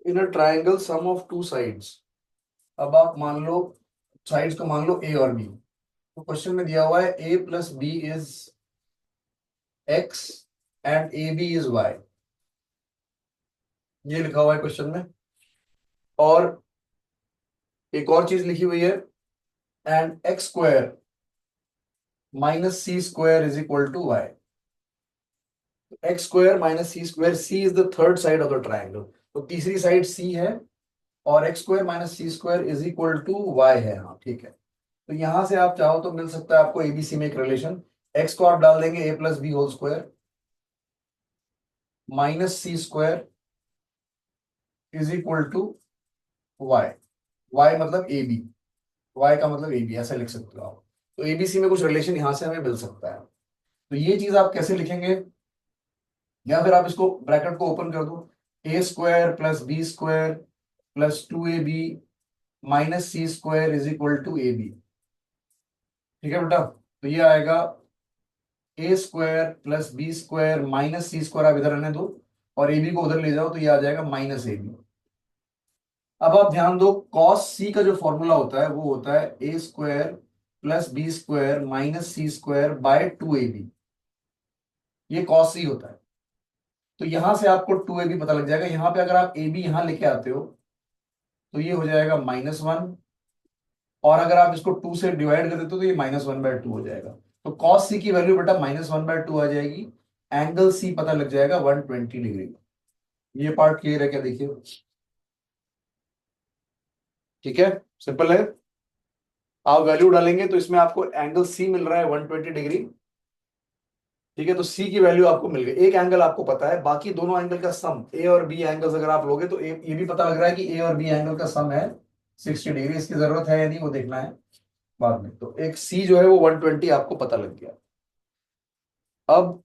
In a triangle sum of two sides, अब आप मान लो साइड्स को मान लो ए और बी। तो क्वेश्चन में दिया हुआ है a plus b is x and a b is y, ये लिखा हुआ है क्वेश्चन में। और एक और चीज लिखी हुई है, and x square minus c square is equal to y. X square minus c square, c is the third side of the triangle, तो तीसरी साइड सी है। और x square minus c square is equal to y है, हाँ ठीक है। तो यहां से आप चाहो तो मिल सकता है आपको एबीसी में एक रिलेशन। एक्स को आप डाल देंगे a plus b whole square minus c square is equal to y. Y मतलब ए बी, वाई का मतलब ए बी, ऐसा लिख सकते हो आप। तो एबीसी में कुछ रिलेशन यहां से हमें मिल सकता है। तो ये चीज आप कैसे लिखेंगे, या फिर आप इसको ब्रैकेट को ओपन कर दो, a square plus b square plus two a b minus c square is equal to a b. ठीक है बेटा, तो ये आएगा a square plus b square minus c square, आप इधर रहने दो और ए बी को उधर ले जाओ, तो ये आ जाएगा माइनस ए बी। अब आप ध्यान दो, कॉस सी का जो फॉर्मूला होता है वो होता है a square plus b square minus c square by two a b, ये कॉस सी होता है। तो यहां से आपको टू ए बी पता लग जाएगा। यहां पे अगर आप ए बी यहां लेके आते हो तो ये हो जाएगा -1, और अगर आप इसको टू से डिवाइड कर देते हो तो ये -1/2 हो जाएगा। तो कॉस सी की वैल्यू बेटा -1/2 आ जाएगी। एंगल सी पता लग जाएगा 120 डिग्री। ये पार्ट क्लियर है क्या, देखिए। ठीक है, सिंपल है। आप वैल्यू डालेंगे तो इसमें आपको एंगल सी मिल रहा है 120 डिग्री। ठीक है, तो सी की वैल्यू आपको मिल गई। एक एंगल आपको पता है, बाकी दोनों एंगल का सम ए और बी एंगल्स अगर आप लोगे तो ये भी पता लग रहा है कि ए और बी एंगल का सम है 60 डिग्री। इसकी जरूरत है या नहीं वो देखना है बाद में। तो एक सी जो है वो 120 आपको पता लग गया। अब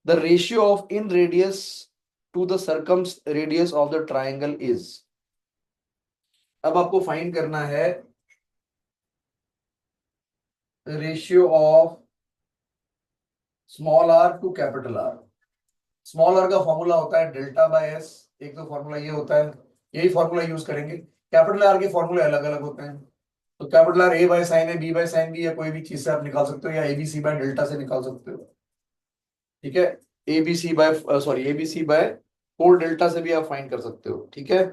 the ratio of inradius to the circumradius of the triangle is, अब आपको फाइंड करना है ratio of small r to capital r. Small r का फॉर्मूला होता है डेल्टा बाय एस, एक तो फॉर्मूला ये होता है, यही फॉर्मूला यूज करेंगे। कैपिटल आर के फॉर्मूले अलग अलग होते हैं। तो capital R A by sine है, बी बाय साइन बी, या कोई भी चीज से आप निकाल सकते हो, या एबीसी बाय डेल्टा से निकाल सकते हो। ठीक है, ABC by sorry ABC by 4 delta से भी आप फाइंड कर सकते हो। ठीक है,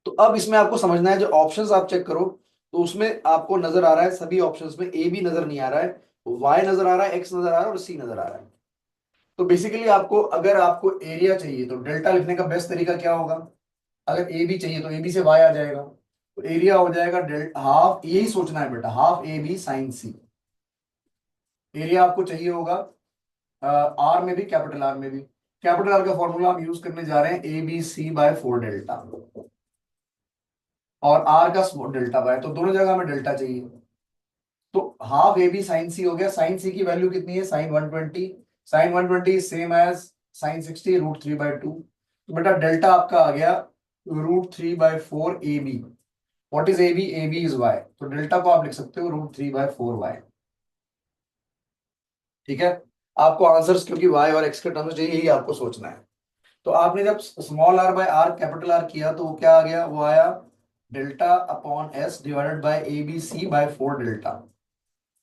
तो अब इसमें आपको समझना है, जो ऑप्शंस आप चेक करो तो उसमें आपको नजर आ रहा है, सभी ऑप्शंस में ए बी नजर नहीं आ रहा है, वाई नजर आ रहा है, एक्स नजर आ रहा है और सी नजर आ रहा है। तो बेसिकली आपको, अगर आपको एरिया चाहिए तो डेल्टा लिखने का बेस्ट तरीका क्या होगा। अगर ए बी चाहिए तो ए बी से वाई आ जाएगा, तो एरिया हो जाएगा डेल्टा हाफ, यही सोचना है बेटा, half a b sine c. Area आपको चाहिए होगा आर में भी कैपिटल आर में भी। कैपिटल आर का फॉर्मूला हम यूज करने जा रहे हैं a b c by 4 delta, और आर का स्मॉल डेल्टा बाय, तो दोनों जगह हमें डेल्टा चाहिए। तो half a b sine c हो गया। साइन सी की वैल्यू कितनी है, sine 120। Sine 120 same as sine 60 √3/2। तो बेटा डेल्टा आपका आ गया √3/4 a b. What is a b, a b is Y, तो डेल्टा को आप लिख सकते हो √3/4 वाई। ठीक है, आपको आंसर्स क्योंकि वाई और एक्स के टर्म्स चाहिए, यही आपको सोचना है। तो आपने जब small r by r capital r किया तो वो क्या आ गया, वो आया delta upon s divided by a b c by 4 delta.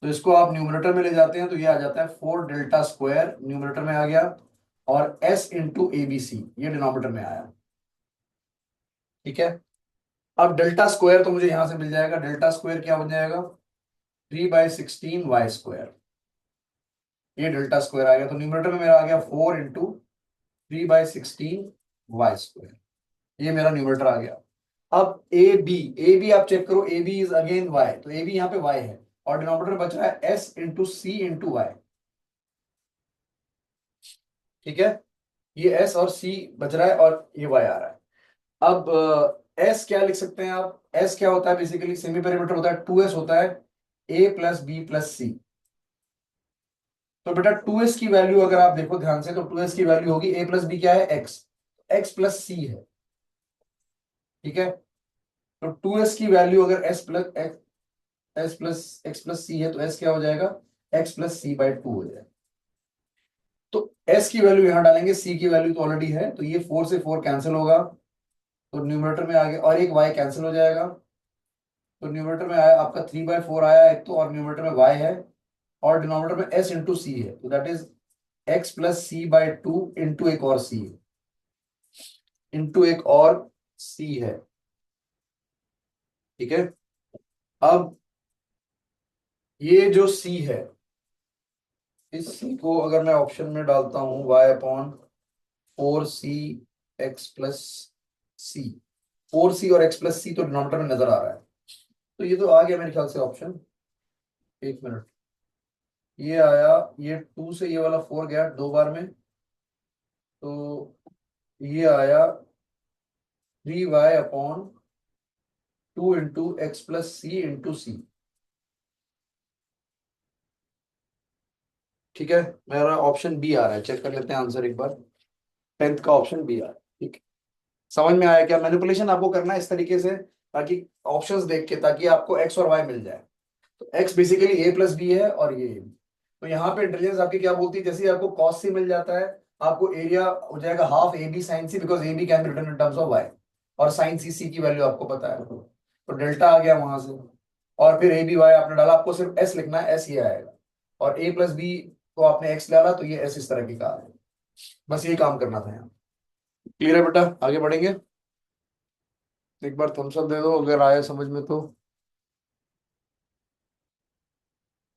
तो इसको आप न्यूमरेटर में ले जाते हैं तो ये आ जाता है 4 डेल्टा स्क्वायर, न्यूमरेटर में आ गया, और s into a b c ये डिनोमिनेटर में आया। ठीक है, अब डेल्टा स्क्वायर तो मुझे यहां से मिल जाएगा, डेल्टा स्क्वायर क्या बन जाएगा 3/16 वाई स्क्वायर। ये डेल्टा स्क्वायर आ गया, तो न्यूमरेटर में मेरा आ गया 4 × 3/16 वाई स्क्वायर। ये मेरा न्यूमरेटर आ गया। अब ए बी आप चेक करो, a b is again y, तो ए बी यहाँ पे वाई है, और डिनोमिनेटर बच रहा है एस इंटू सी इंटू वाई। ठीक है, ये एस और सी बच रहा है और ये वाई आ रहा है। अब एस क्या लिख सकते हैं आप, एस क्या होता है, बेसिकली सेमी पेरीमीटर होता है, 2s होता है, ए प्लस बी प्लस सी। तो बेटा 2s की वैल्यू अगर आप देखो ध्यान से, तो 2s की वैल्यू होगी, ए प्लस बी क्या है, एक्स, एक्स प्लस सी है। ठीक है, तो 2s की वैल्यू अगर एस प्लस एक्स प्लस सी है, तो एस क्या हो जाएगा, एक्स प्लस सी बाय 2 हो जाएगा। तो एस की वैल्यू यहां डालेंगे, सी की वैल्यू तो ऑलरेडी है, तो ये 4 से 4 कैंसिल होगा, तो न्यूमरेटर में आगे और एक y कैंसिल हो जाएगा, तो न्यूमरेटर में आया आपका 3/4 आया एक तो, और न्यूमरेटर में y है, और डिनोमिनेटर में s इंटू सी है, तो that is x plus c/2 into एक और c है, इंटू एक और c है। ठीक है, अब ये जो c है, इस c को अगर मैं ऑप्शन में डालता हूं y/4c x प्लस सी, 4c और x प्लस सी तो डिनोमिनेटर में नजर आ रहा है, तो ये तो आ गया मेरे ख्याल से ऑप्शन। एक मिनट, ये आया, ये 2 से ये वाला 4 गया 2 बार में, तो ये आया 3y/2 इंटू एक्स प्लस सी इंटू सी। ठीक है, मेरा ऑप्शन बी आ रहा है, चेक कर लेते हैं आंसर एक बार। 10th का ऑप्शन बी आ रहा है। ठीक है, समझ में आया क्या? मैनिपुलेशन आपको करना है इस तरीके से, ताकि ऑप्शंस देख के, ताकि आपको एक्स और वाई मिल जाए। तो एक्स बेसिकली ए प्लस बी है और ये a। तो यहाँ पे इंटेलिजेंस आपकी क्या बोलती है, जैसे ही आपको कॉस सी मिल जाता है, आपको एरिया हो जाएगा half a b sine c, because a b can be written in terms of y, और साइन सी, सी की वैल्यू आपको पता है, तो डेल्टा आ गया वहां से, और फिर ए बी वाई आपने डाला, आपको सिर्फ एस लिखना है, एस ये आएगा, और ए प्लस बी को आपने एक्स डाला, तो ये एस इस तरह की का है। बस यही काम करना था यहाँ। क्लियर है बेटा, आगे बढ़ेंगे। एक बार थम्स अप दे दो अगर आया समझ में तो।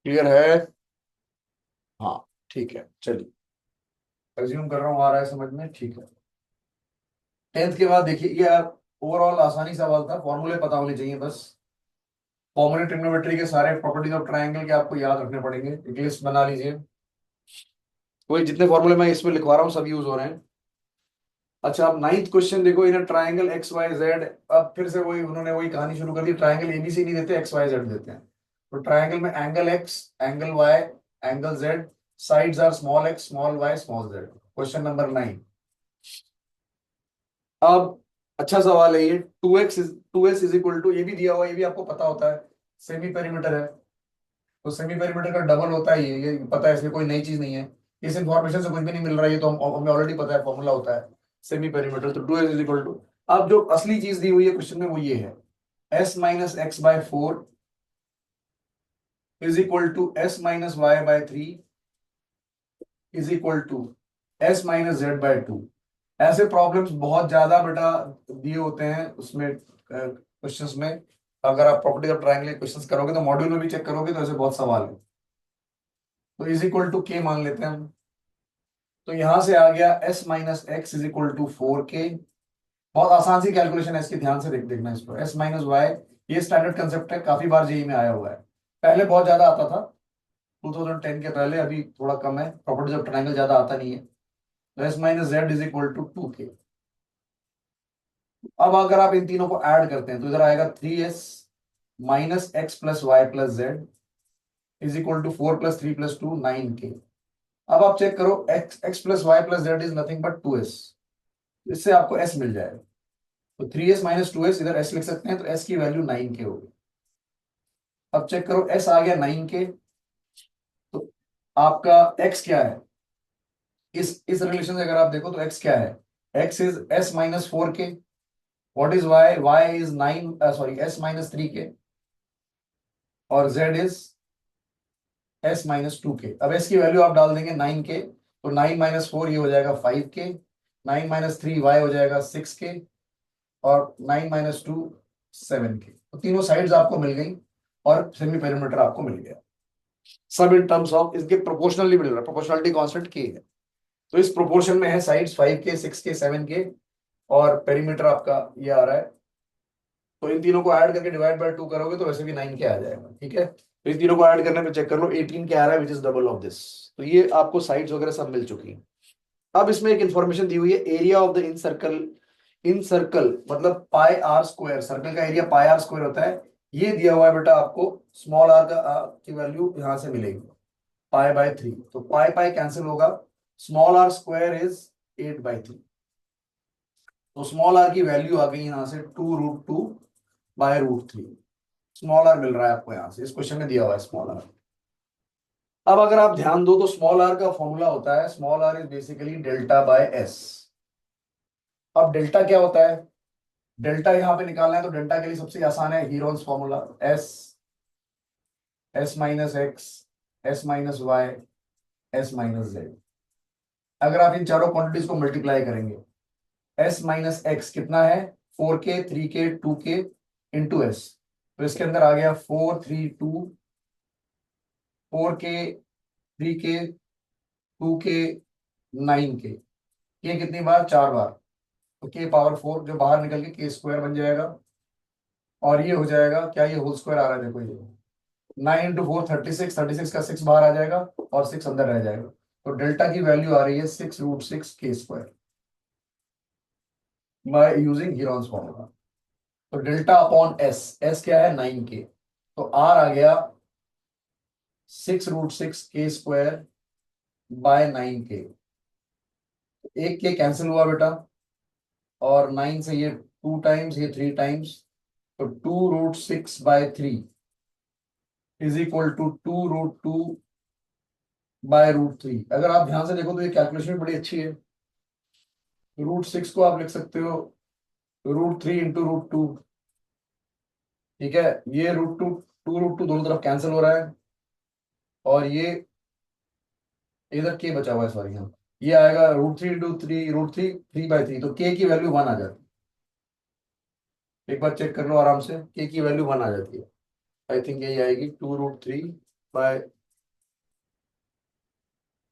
क्लियर है? हाँ, ठीक है, चलिए रिज्यूम कर रहा हूँ, आ रहा है समझ में? ठीक है। 10th के बाद देखिए, ये ओवरऑल आसानी सवाल था, फॉर्मूले पता होने चाहिए बस। फॉर्मूले ट्रिग्नोमेट्री के सारे प्रॉपर्टीज ऑफ ट्रायंगल के आपको याद रखने पड़ेंगे, एक लिस्ट बना लीजिए। वही जितने फॉर्मूले मैं इसमें लिखवा रहा हूँ सब यूज हो रहे हैं। अच्छा, अब 9th क्वेश्चन देखो, इन्हें ट्रायंगल एक्स वाई जेड, अब फिर से वही उन्होंने वही कहानी शुरू कर दी, ट्रायंगल एबीसी नहीं देते, एक्स वाई जेड देते हैं। तो ट्रायंगल में angle x, angle y, angle z, sides are small x, small y, small z. Question number 9। अब अच्छा सवाल है ये, 2s इज इक्वल टू, ये भी दिया हुआ है, ये भी आपको पता होता है, सेमी पेरीमीटर है, तो सेमी पेरीमीटर का डबल होता है ये पता है, इसमें कोई नई चीज नहीं है, इस इंफॉर्मेशन से कुछ भी नहीं मिल रहा है, ये तो हमें ऑलरेडी पता है, फॉर्मूला होता है सेमी पेरीमीटर, तो 2s इज इक्वल टू। अब जो असली चीज दी हुई है क्वेश्चन में वो ये है, s-x/4 is equal to s-y/3 is equal to s-z/2। ऐसे प्रॉब्लम्स बहुत ज्यादा बेटा दिए होते हैं उसमें, क्वेश्चंस में। अगर आप प्रॉपर्टी ऑफ ट्रायंगल क्वेश्चंस करोगे तो मॉड्यूल में भी चेक करोगे, तो ऐसे बहुत सवाल है। तो इज इक्वल टू के मान लेते हैं हम, तो यहां से आ गया s-x is equal to 4k। बहुत आसान सी कैलकुलेशन है इसकी, ध्यान से देखना इसको, s-y, ये स्टैंडर्ड कंसेप्ट है, काफी बार जेई में आया हुआ है, पहले बहुत ज्यादा आता था 2010 के पहले, अभी थोड़ा कम है, प्रॉपर्टीज ऑफ ट्रायंगल ज्यादा आता नहीं है। तो s-z is equal to 2k। अब अगर आप इन तीनों को ऐड करते हैं तो इधर आएगा 3s-x+y+z is equal to 4+3+2 9k। अब आप चेक करो, x+y+z is nothing but 2s, इससे आपको s मिल जाएगा, तो 3s-2s, इधर s लिख सकते हैं, तो s की वैल्यू 9k होगी। अब चेक करो, s आ गया 9k, तो आपका x क्या है, इस रिलेशन से अगर आप देखो तो x क्या है, x is s-4k, what is y, y is 9, sorry s-3k, और z इज s-2k। अब s की वैल्यू आप डाल देंगे 9k, तो 9-4 ये हो जाएगा 5k, 9-3 y हो जाएगा 6k, और 9-2 7k। तो तीनों साइड्स आपको मिल गई, और सेमी पेरीमीटर आपको मिल गया, सब इन टर्म्स ऑफ, इसके प्रोपोर्शनली मिल रहा है, प्रोपोर्शनलिटी कांस्टेंट k है, तो इस प्रोपोर्शन में है, साइड्स 5k, 6k, 7k, और पेरीमीटर आपका ये आ रहा है। तो इन तीनों को ऐड करके डिवाइड बाय 2 करोगे तो वैसे भी 9k आ जाएगा। ठीक है, तो इन तीनों को ऐड करने पे चेक कर लो, 18k आ रहा है, which is double of this. तो ये आपको साइड्स वगैरह सब मिल चुकी है। अब इसमें एक इंफॉर्मेशन दी हुई है, area of the in circle, in circle मतलब पाई आर स्क्वायर, सर्कल का एरिया पाई आर स्क्वायर होता है, ये दिया हुआ है बेटा आपको, स्मॉल आर का की वैल्यू यहां से मिलेगी पाई/3, तो पाई पाई कैंसिल होगा, स्मॉल आर स्क्वायर इज 8/3, तो स्मॉल आर की वैल्यू आ गई यहां से 2√2/√3, स्मॉल आर मिल रहा है आपको यहां से, इस क्वेश्चन में दिया हुआ है स्मॉल आर। अब अगर आप ध्यान दो तो स्मॉल आर का फॉर्मूला होता है, small r is basically delta by s. अब डेल्टा क्या होता है, डेल्टा यहां पे निकालना है तो डेल्टा के लिए सबसे आसान है Heron's formula, s s minus x s minus y s minus z. अगर आप इन चारों क्वांटिटीज को मल्टीप्लाई करेंगे, एस माइनस एक्स कितना है, 4k 3k 2k into S, तो इसके अंदर आ गया 4 3 2, 4k 3k 2k 9k, ये कितनी बार, 4 बार, तो के पावर 4 जो बाहर निकल के के स्क्वायर बन जाएगा, और ये हो जाएगा क्या, ये होल स्क्वायर आ रहा है देखो, ये 9 इंटू 4 36, 36 का 6 बाहर आ जाएगा और 6 अंदर रह जाएगा, तो डेल्टा की वैल्यू आ रही है 6√6 k² by using Heron's formula. तो डेल्टा अपॉन एस, एस क्या है 9k, तो आर आ गया 6√6 k² बाय 9k। एक के कैंसिल हुआ बेटा, और 9 से ये 2 टाइम्स, ये 3 टाइम्स, तो 2√6/3 इज इक्वल टू 2√2/√3। अगर आप ध्यान से देखो तो ये कैलकुलेशन बड़ी अच्छी है। √6 को आप लिख सकते हो √3 इंटू √2, ठीक है, ये √2, 2√2 दोनों तरफ कैंसिल हो रहा है, और ये इधर के बचा हुआ है, सॉरी, यहाँ ये आएगा √3 इंटू 3, √3 3/3, तो के की वैल्यू 1 आ जाती है। एक बार चेक कर लो आराम से, के की वैल्यू 1 आ जाती है। आई थिंक यही आएगी 2√3 बाय,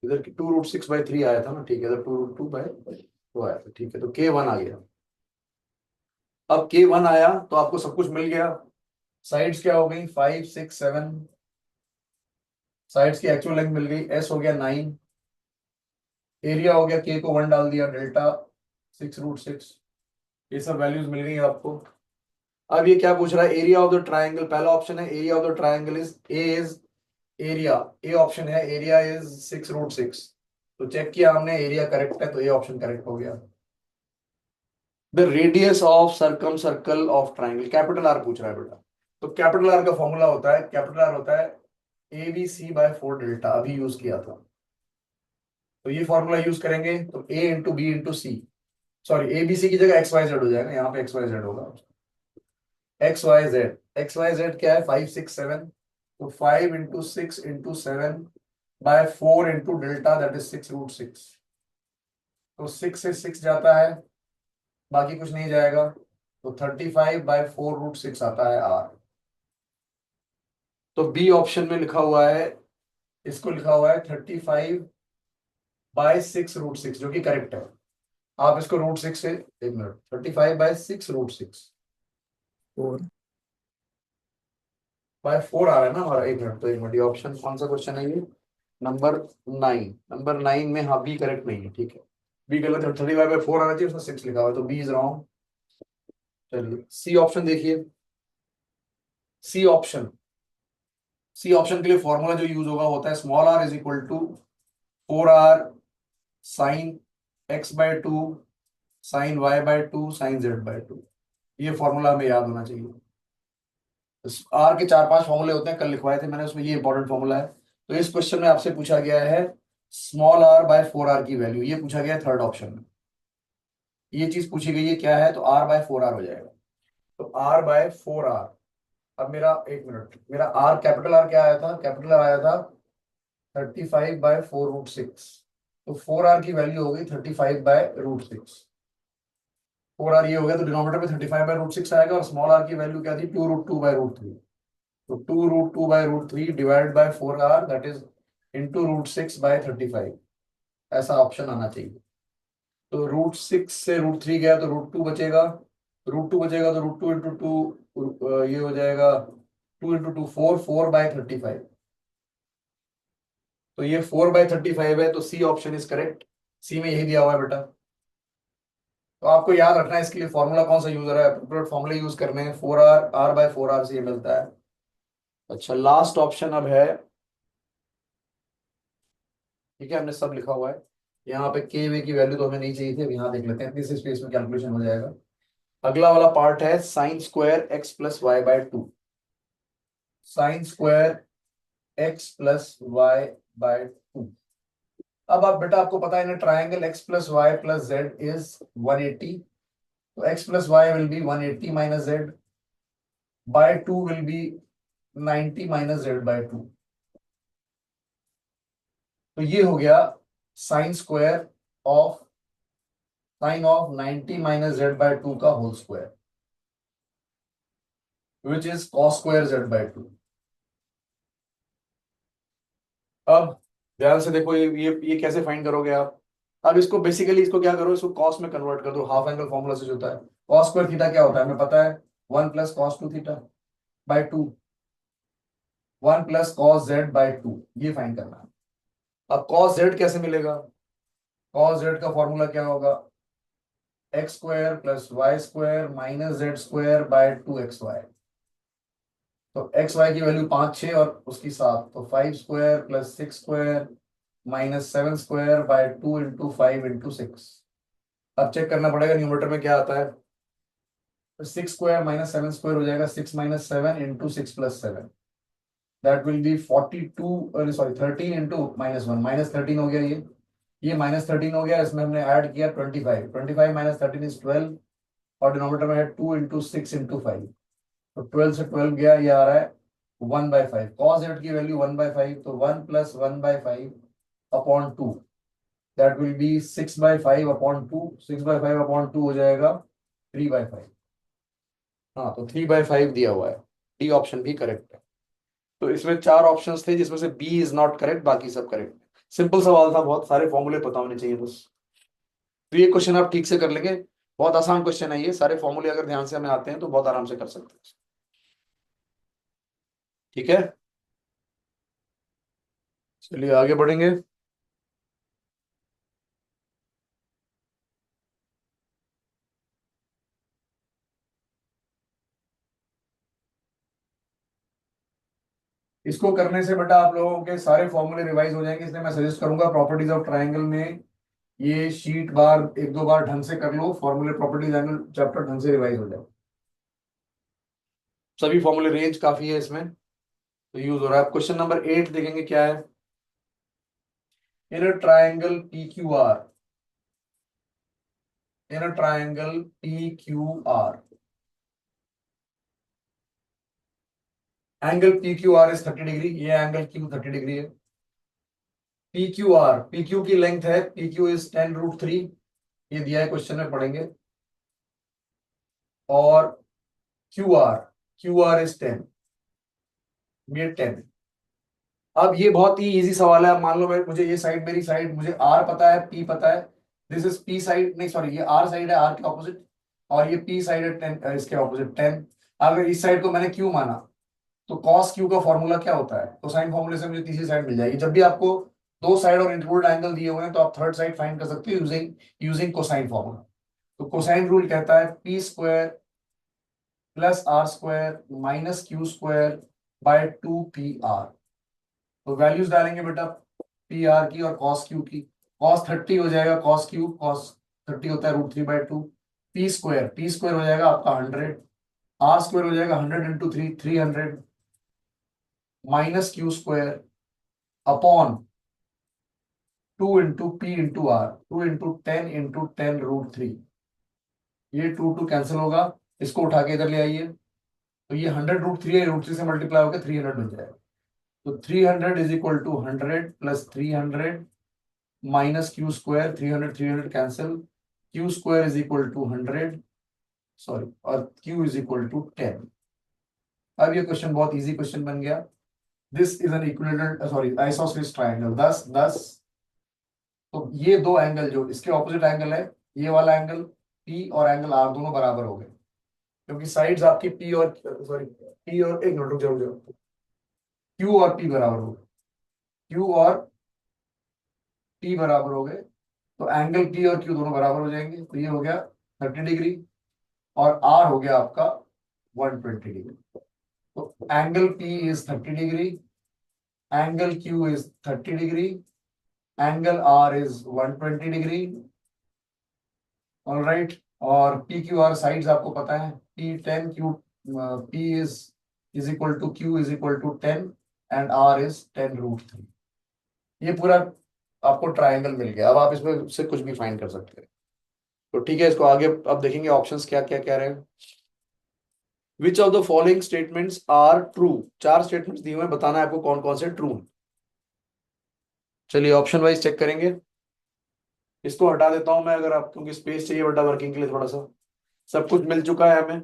इधर 2√6/3 आया था ना, ठीक है, इधर 2√2/2 आया था, ठीक है, तो k1 आ गया। अब k1 आया तो आपको सब कुछ मिल गया। साइड्स क्या हो गई, 5 6 7, साइड्स की एक्चुअल लेंथ मिल गई, s हो गया 9, एरिया हो गया, k को 1 डाल दिया, डेल्टा 6√6, ये सब वैल्यूज मिल गई आपको। अब ये क्या पूछ रहा है, एरिया ऑफ द ट्राइंगल, पहला ऑप्शन है area of the triangle is area, A option है, एरिया इज 6√6, तो चेक किया हमने, एरिया करेक्ट है, तो ए ऑप्शन करेक्ट हो गया। The radius of circumcircle of triangle, capital R पूछ रहा है बेटा, तो कैपिटल आर का फॉर्मूला होता है, कैपिटल आर होता है ABC/4 डेल्टा, अभी यूज किया था, तो ये फॉर्मूला यूज करेंगे तो A into b into c, sorry ABC की जगह XYZ हो जाएगा, यहाँ पे XYZ होगा, XYZ क्या है, 5 6 7, तो 5 into 6 into 7/4 into delta that is 6√6, तो 6 से 6 जाता है, बाकी कुछ नहीं जाएगा, तो 35/4√6 आता है आर। तो बी ऑप्शन में लिखा हुआ है, इसको लिखा हुआ है 35/6√6, जो कि करेक्ट है। आप इसको √6 से, एक मिनट, 35/6√6 4 बाय 4 आ रहा है ना हमारा, एक मिनट, तो एक मिनट, ये ऑप्शन कौन सा क्वेश्चन है ये, नंबर 9 में, हाँ बी करेक्ट नहीं है, ठीक है, बी गलत है, 35/4 आना चाहिए, उसमें 6 लिखा हुआ है, तो बी इज रॉन्ग। चलिए सी ऑप्शन देखिए, सी ऑप्शन, सी ऑप्शन के लिए फॉर्मूला जो यूज होगा होता है small r is equal to 4r sine x/2 sine y/2 sine z/2, ये फॉर्मूला हमें याद होना चाहिए। आर के 4 5 फॉर्मूले होते हैं, कल लिखवाए थे मैंने, उसमें ये इंपॉर्टेंट फॉर्मूला है। तो इस क्वेश्चन में आपसे पूछा गया है r/4r की वैल्यू, ये पूछा गया है थर्ड ऑप्शन में, ये चीज पूछी गई है क्या है, तो r/4r हो जाएगा, तो r/4r। अब मेरा, एक मिनट, मेरा आर, कैपिटल आर क्या आया था, कैपिटल आर आया था 35/4√6, तो 4r की वैल्यू हो गई 35/√6, 4r ये हो गया, तो डिनोमिनेटर में 35/√6 आएगा, और स्मॉल आर की वैल्यू क्या थी, 2√2/√3, तो 2√2/√3 divided by 4r that is into √6/35, ऐसा ऑप्शन आना चाहिए। तो √6 से √3 गया तो √2 बचेगा, तो √2 इंटू टू ये हो जाएगा 2 इंटू 2 4 4/35, तो ये 4/35 है, तो सी ऑप्शन इज करेक्ट, सी में यही दिया हुआ है बेटा। तो आपको याद रखना है इसके लिए फॉर्मूला कौन सा यूज हो रहा है, अप्रोप्रिएट फॉर्मूला यूज करने हैं, 4r r/4r से ये मिलता है। अच्छा लास्ट ऑप्शन अब है, ठीक है, हमने सब लिखा हुआ है, यहाँ पे के वे की वैल्यू तो हमें नहीं चाहिए थी, अब यहाँ देख लेते हैं, इतनी सी स्पेस में कैलकुलेशन हो जाएगा। अगला वाला पार्ट है sine square x plus y/2, sine square x plus y by two. अब आप बेटा आपको पता है ना triangle x plus y plus z is 180, तो x plus y will be 180 minus z by two will be 90 minus z by two. तो ये हो गया sine square of sine of 90 minus z by two का whole square which is cos square Z by two. अब ध्यान से देखो ये कैसे फाइंड करोगे आप। अब इसको बेसिकली इसको क्या करो, इसको कॉस में कन्वर्ट कर दो, हाफ एंगल फॉर्मूला से जो होता है कॉस स्क्वायर थीटा क्या होता है हमें पता है, 1 plus cos two theta by two, 1 plus cos Z by to, ये फाइंड करना है। अब कॉस जेड कैसे मिलेगा, कॉस जेड का फॉर्मूला क्या होगा, x square plus y square minus z square by 2xy। तो एक्स वाई की वैल्यू 5 6 और उसकी 7, तो 5 square plus 6 square minus 7 square by 2 into 5 into 6। अब चेक करना पड़ेगा न्यूमरेटर में क्या आता है, तो 6 स्क्वायर माइनस 7 स्क्वायर हो जाएगा 6 minus 7 into 6 plus 7, that will B 42 sorry 13 into -1, -13 हो गया ये -13 हो गया, इसमें हमने ऐड किया 25, 25 माइनस 13 इज 12 और डिनोमिनेटर में है 2 इंटू 6 इंटू 5, तो 12 से 12 गया, ये आ रहा है 1/5। कॉस जेड की वैल्यू 1/5, तो 1 plus 1/5 upon 2, that will B 6/5 upon 2, 6/5 upon 2 हो जाएगा 3/5। हाँ तो 3/5 दिया हुआ है, डी ऑप्शन भी करेक्ट है। तो इसमें 4 ऑप्शंस थे जिसमें से बी इज नॉट करेक्ट, बाकी सब करेक्ट। सिंपल सवाल था, बहुत सारे फॉर्मूले पता होने चाहिए बस। तो ये क्वेश्चन आप ठीक से कर लेंगे, बहुत आसान क्वेश्चन है ये, सारे फॉर्मूले अगर ध्यान से हमें आते हैं तो बहुत आराम से कर सकते हैं। ठीक है, चलिए आगे बढ़ेंगे। इसको करने से बेटा आप लोगों के सारे फॉर्मूले रिवाइज हो जाएंगे, इसलिए मैं सजेस्ट करूंगा प्रॉपर्टीज ऑफ ट्राइंगल में ये शीट बार एक दो बार ढंग से कर लो, फॉर्मूले प्रॉपर्टीज एंगल चैप्टर ढंग से रिवाइज हो जाए। सभी फॉर्मूले रेंज काफी है इसमें, तो यूज हो रहा है। क्वेश्चन नंबर 8 देखेंगे क्या है। In a triangle P Q R, in a triangle P Q R, angle P Q R is 30 degree, ये एंगल क्यू 30 डिग्री है। P Q R, P Q की लेंथ है, पी क्यू इज 10√3, ये दिया है क्वेश्चन में, पढ़ेंगे। और Q R, Q R is 10, ये 10। अब ये बहुत ही इजी सवाल है। अब मान लो मुझे ये साइड, मेरी साइड मुझे आर पता है, पी पता है, दिस इज पी साइड, नहीं सॉरी ये आर साइड है, आर के ऑपोजिट, और ये पी साइड है 10, इसके ऑपोजिट 10। अगर इस साइड को मैंने क्यू माना तो कॉस क्यू का फॉर्मूला क्या होता है, तो साइन फॉर्मूले से मुझे तीसरी साइड मिल जाएगी। जब भी आपको दो साइड और इंक्लूड एंगल दिए हुए हैं तो आप थर्ड साइड फाइंड कर सकते हो यूजिंग यूजिंग कोसाइन फॉर्मूला। तो कोसाइन रूल कहता है p square plus r square minus q square by 2 p r. तो वैल्यूज डालेंगे बेटा पी आर की और कॉस क्यू की। कॉस 30 हो जाएगा कॉस क्यू, कॉस 30 होता है √3/2। पी स्क्वायर हो जाएगा आपका 100, आर स्क्वायर हो जाएगा 100 × 3 300 minus q square upon 2 × p × r, 2 × 10 × 10 √3। ये 2 कैंसिल होगा, इसको उठा के इधर ले आइए, तो ये 100 √3 है, √3 से मल्टीप्लाई होकर 300 बन जाएगा। तो 300 is equal to 100 plus 300 minus q square, 300 300 cancel, q square is equal to 100, sorry, और क्यू इज इक्वल टू 10। अब ये क्वेश्चन बहुत इजी क्वेश्चन बन गया। This is an equilateral sorry isosceles triangle 10 10। तो ये दो एंगल जो इसके ऑपोजिट एंगल है, ये वाला एंगल पी और एंगल आर दोनों बराबर हो गए, क्योंकि साइड्स आपकी पी और सॉरी पी और एक मिनट रुक जाओ, क्यू और पी बराबर हो गए, क्यू और पी बराबर हो गए, तो एंगल पी और क्यू दोनों बराबर हो जाएंगे, तो ये हो गया 30 डिग्री और आर हो गया आपका 120 डिग्री। तो angle p is 30 degree, angle q is 30 degree, angle r is 120 degree. All right, और पी क्यू आर साइड्स आपको पता है, p 10 q, p is equal to q is equal to 10, and r is 10√3। ये पूरा आपको triangle मिल गया। अब आप इसमें से कुछ भी फाइंड कर सकते हैं। तो ठीक है, इसको आगे अब देखेंगे ऑप्शंस क्या क्या कह रहे हैं। Which of the following statements are true. चार स्टेटमेंट्स दिए हुए हैं, बताना है आपको कौन कौन से ट्रू हैं। चलिए ऑप्शन वाइज चेक करेंगे। इसको हटा देता हूं मैं, अगर आप, क्योंकि स्पेस चाहिए बेटा वर्किंग के लिए थोड़ा सा। सब कुछ मिल चुका है हमें,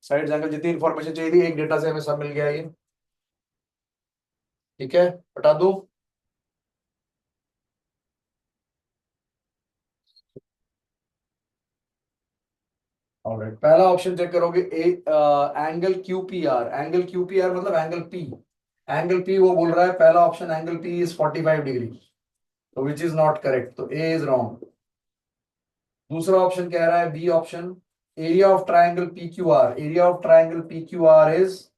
साइड एंगल जितनी इंफॉर्मेशन चाहिए थी एक डेटा से हमें सब मिल गया ये। ठीक है, हटा दूं। ऑलराइट, पहला ऑप्शन चेक करोगे, एंगल QPR। एंगल QPR मतलब एंगल P। एंगल P वो बोल रहा है, पहला option angle P is 45 degree, तो विच इज नॉट करेक्ट, तो ए इज रॉन्ग। दूसरा ऑप्शन कह रहा है, B option, area of triangle PQR। Area of triangle PQR is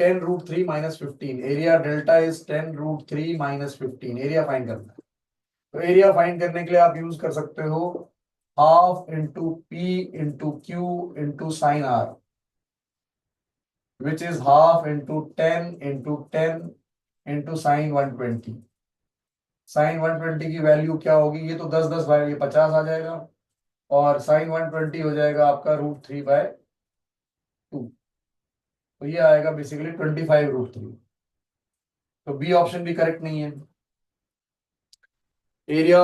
10√3 minus 15। Area delta is 10√3 minus 15। Area find करना है। तो एरिया फाइंड करने के लिए आप यूज कर सकते हो half into p into q into sine r, which is half into 10 into sine 120। Sine 120 की वैल्यू क्या होगी, ये तो 10 10 भाई, ये 50 आ जाएगा, और साइन 120 हो जाएगा आपका √3/2। तो ये आएगा बेसिकली 25√3। तो बी ऑप्शन भी करेक्ट नहीं है। एरिया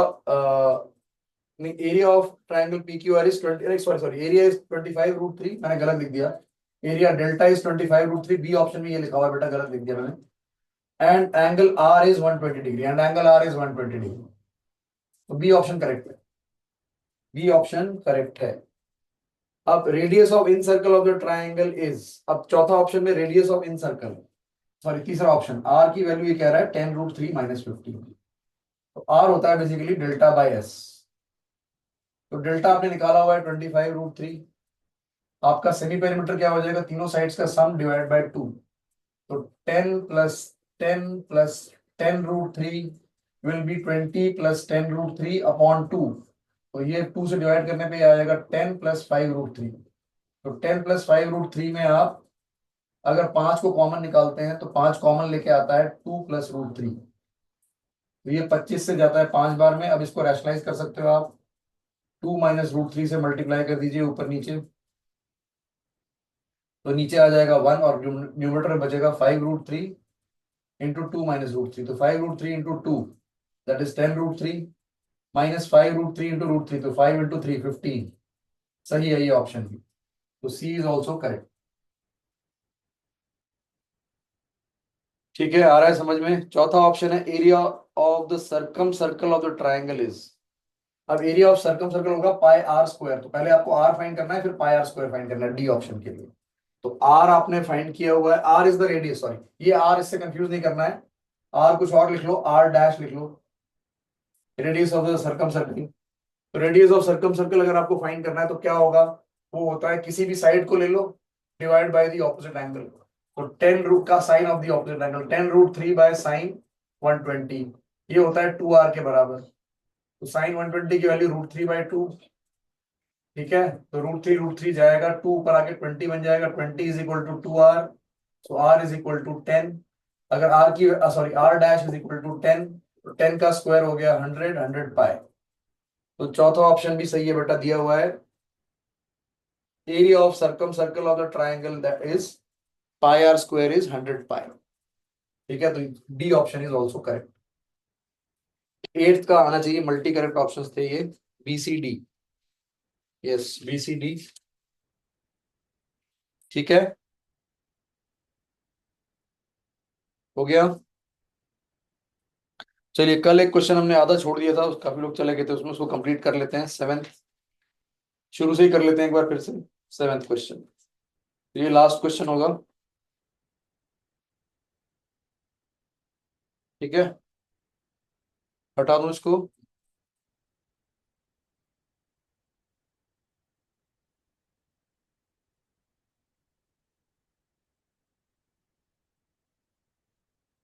नहीं, area of triangle PQR is 20, sorry sorry, area is 25√3, मैंने गलत लिख दिया। Area delta is 25√3, B option में ये लिखा हुआ है बेटा, गलत लिख दिया मैंने। And angle r is 120 degree, and angle r is 120 degree. तो बी ऑप्शन करेक्ट है। बी ऑप्शन करेक्ट है। अब radius of in circle of the triangle is, अब चौथा ऑप्शन में radius of in circle, sorry तीसरा ऑप्शन, आर की value ये कह रहा है 10√3 माइनस 15। तो आर होता है बेसिकली डेल्टा/एस। तो डेल्टा आपने निकाला हुआ है 25√3। आपका सेमी पेरीमीटर क्या हो जाएगा, तीनों साइड्स का सम डिवाइड बाय 2। तो 10 + 10 + 10√3 विल बी 20 + 10√3/2। तो ये 2 से डिवाइड करने पे आ जाएगा 10 + 5√3। तो 10 + 5√3 में आप अगर 5 को कॉमन निकालते हैं तो 5 कॉमन लेके आता है 2 + √3। तो ये 25 से जाता है 5 बार में। अब इसको रैशनलाइज कर सकते हो आप, 2 - √3 से मल्टीप्लाई कर दीजिए ऊपर नीचे, तो नीचे आ जाएगा 1, और न्यूमरेटर में बचेगा 5√3 इंटू 2 - √3। तो 5√3 into 2, that is 10√3, minus 5√3 into √3, तो 5 इंटू 3 15। सही है ये ऑप्शन भी। तो सी इज ऑल्सो करेक्ट। ठीक है, आ रहा है समझ में। चौथा ऑप्शन है, area of the circumcircle of the triangle is. अब एरिया ऑफ सर्कम सर्कल होगा πr²। तो पहले आपको आर फाइंड करना है, फिर πr² फाइंड करना है डी ऑप्शन के लिए। तो आर आपने फाइंड किया हुआ है, r is the radius, sorry ये आर, इससे कंफ्यूज नहीं करना है। आर कुछ और लिख लो, आर डैश लिख लो, radius of the circumcircle. तो रेडियस ऑफ सर्कम सर्कल अगर आपको फाइंड करना है तो क्या होगा, वो होता है किसी भी साइड को ले लो, divide by the opposite angle. तो 10 का sine of the opposite angle 10√3/sin 120, ये होता है 2r के बराबर। तो साइन 120 की वैल्यू √3/2। ठीक है, तो √3 जाएगा, 2 ऊपर आके 20 बन जाएगा, 20 is equal to 2r। So r is equal to 10। अगर r की, sorry, r dash is equal to 10, तो 10 का स्क्वायर हो गया 100, 100π। तो चौथा ऑप्शन भी सही है बेटा, दिया हुआ है area of circumcircle of the triangle that is πr² is 100π। ठीक है, तो D option is also correct. Eighth का आना चाहिए, मल्टी करेक्ट ऑप्शंस थे ये, BCD। Yes, BCD। ठीक है, हो गया। चलिए, कल एक क्वेश्चन हमने आधा छोड़ दिया था, काफी लोग चले गए थे उसमें, उसको कंप्लीट कर लेते हैं। सेवेंथ शुरू से ही कर लेते हैं एक बार फिर से। सेवेंथ क्वेश्चन, ये लास्ट क्वेश्चन होगा। ठीक है, हटा दूं इसको।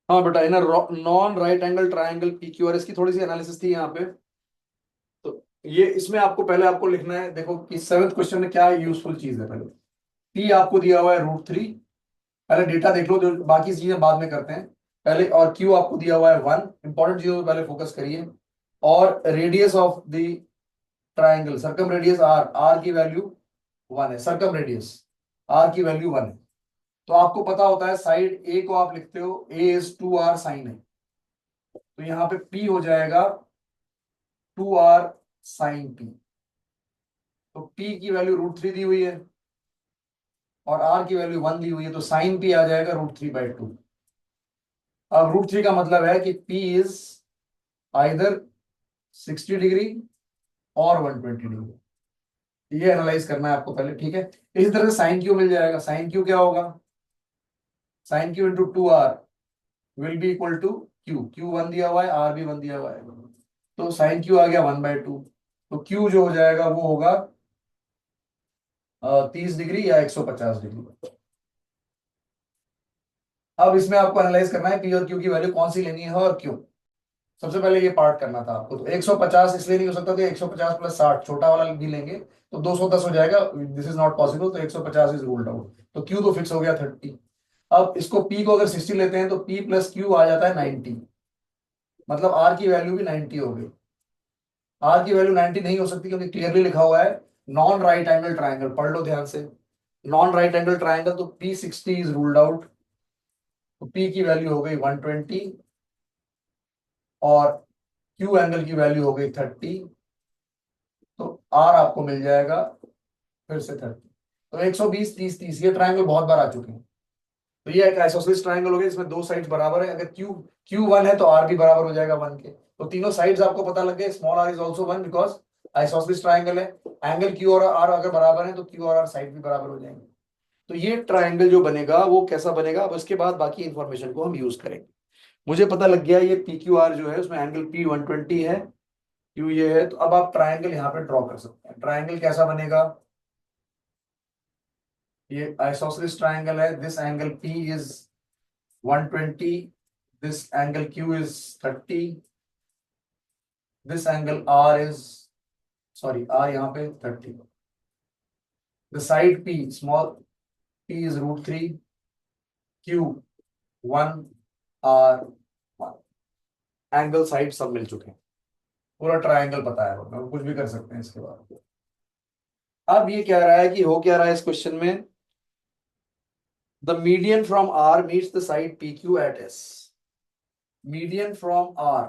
हाँ बेटा, in non right angle triangle PQR, इसकी थोड़ी सी एनालिसिस थी यहाँ पे। तो ये इसमें आपको पहले आपको लिखना है, देखो कि सेवेंथ क्वेश्चन में क्या यूजफुल चीज है। पहले P आपको दिया हुआ है √3, पहले डेटा देख लो, जो बाकी चीजें बाद में करते हैं पहले। और क्यू आपको दिया हुआ है 1, इंपॉर्टेंट चीजों पे पहले फोकस करिए। और radius of the triangle, circumradius r, r की वैल्यू 1 है, सर्कम रेडियस आर की वैल्यू 1 है। तो आपको पता होता है साइड ए को आप लिखते हो ए इज 2r साइन है, तो यहाँ पे P हो जाएगा 2r साइन P। तो P की वैल्यू √3 दी हुई है और R की वैल्यू 1 दी हुई है, तो साइन P आ जाएगा √3/2। अब √3 का मतलब है कि P इज आइदर 60 डिग्री और 120 डिग्री। ये एनालाइज करना है आपको पहले, ठीक है। इसी तरह से साइन क्यू मिल जाएगा। साइन क्यू क्या होगा, sine q into 2r will be equal to q, q 1 दिया हुआ है, आर भी 1 दिया हुआ है, तो साइन क्यू आ गया 1/2। तो क्यू जो हो जाएगा वो होगा 30 डिग्री या 150 डिग्री। अब इसमें आपको एनालाइज करना है पी और क्यू की वैल्यू कौन सी लेनी है और क्यों। सबसे पहले ये पार्ट करना था आपको। तो 150 इसलिए नहीं हो सकता, तो 150 प्लस 60 छोटा वाला भी लेंगे तो 210 हो जाएगा। दिस इज नॉट पॉसिबल, तो 150 इज रूल्ड आउट। तो क्यू तो फिक्स हो गया 30। अब इसको पी को अगर 60 लेते हैं तो पी प्लस क्यू आ जाता है 90, मतलब आर की वैल्यू भी 90 हो गई। आर की वैल्यू 90 नहीं हो सकती क्योंकि क्लियरली लिखा हुआ है नॉन राइट एंगल ट्राइंगल। पढ़ लो ध्यान से, नॉन राइट एंगल ट्राइंगल, तो पी 60 इज रूल्ड आउट। तो पी की वैल्यू हो गई 120 और क्यू एंगल की वैल्यू हो गई 30। तो आर आपको मिल जाएगा फिर से 30। तो 120 30 30, ये ट्राइंगल बहुत बार आ चुके हैं। तो ये एक आइसोसेलेस ट्राइंगल हो गया इसमें दो साइड्स बराबर है। अगर क्यू क्यू 1 है तो आर भी बराबर हो जाएगा 1 के। तो तीनों साइड्स आपको पता लग गए, small r is also 1 because isosceles triangle है। एंगल क्यू और आर अगर बराबर है तो क्यू और आर साइड भी बराबर हो जाएंगे। तो ये ट्राइंगल जो बनेगा वो कैसा बनेगा, अब उसके बाद बाकी इंफॉर्मेशन को हम यूज करेंगे। मुझे पता लग गया ये पी क्यू आर जो है उसमें एंगल पी 120 है, क्यू ये है। तो अब आप ट्राइंगल यहाँ पे ड्रॉ कर सकते हैं। ट्राइंगल कैसा बनेगा, ये आइसोसेलेस ट्राइंगल है। This angle p is 120, this angle q is 30, this angle r is, sorry r यहाँ पे 30, the side p small p is √3, q 1, r 1। Angle side सब मिल चुके हैं, पूरा ट्राइंगल पता है, हम कुछ भी कर सकते हैं इसके बाद। अब ये कह रहा है कि हो क्या रहा है इस क्वेश्चन में, the median from r meets the side pq at s। Median from r,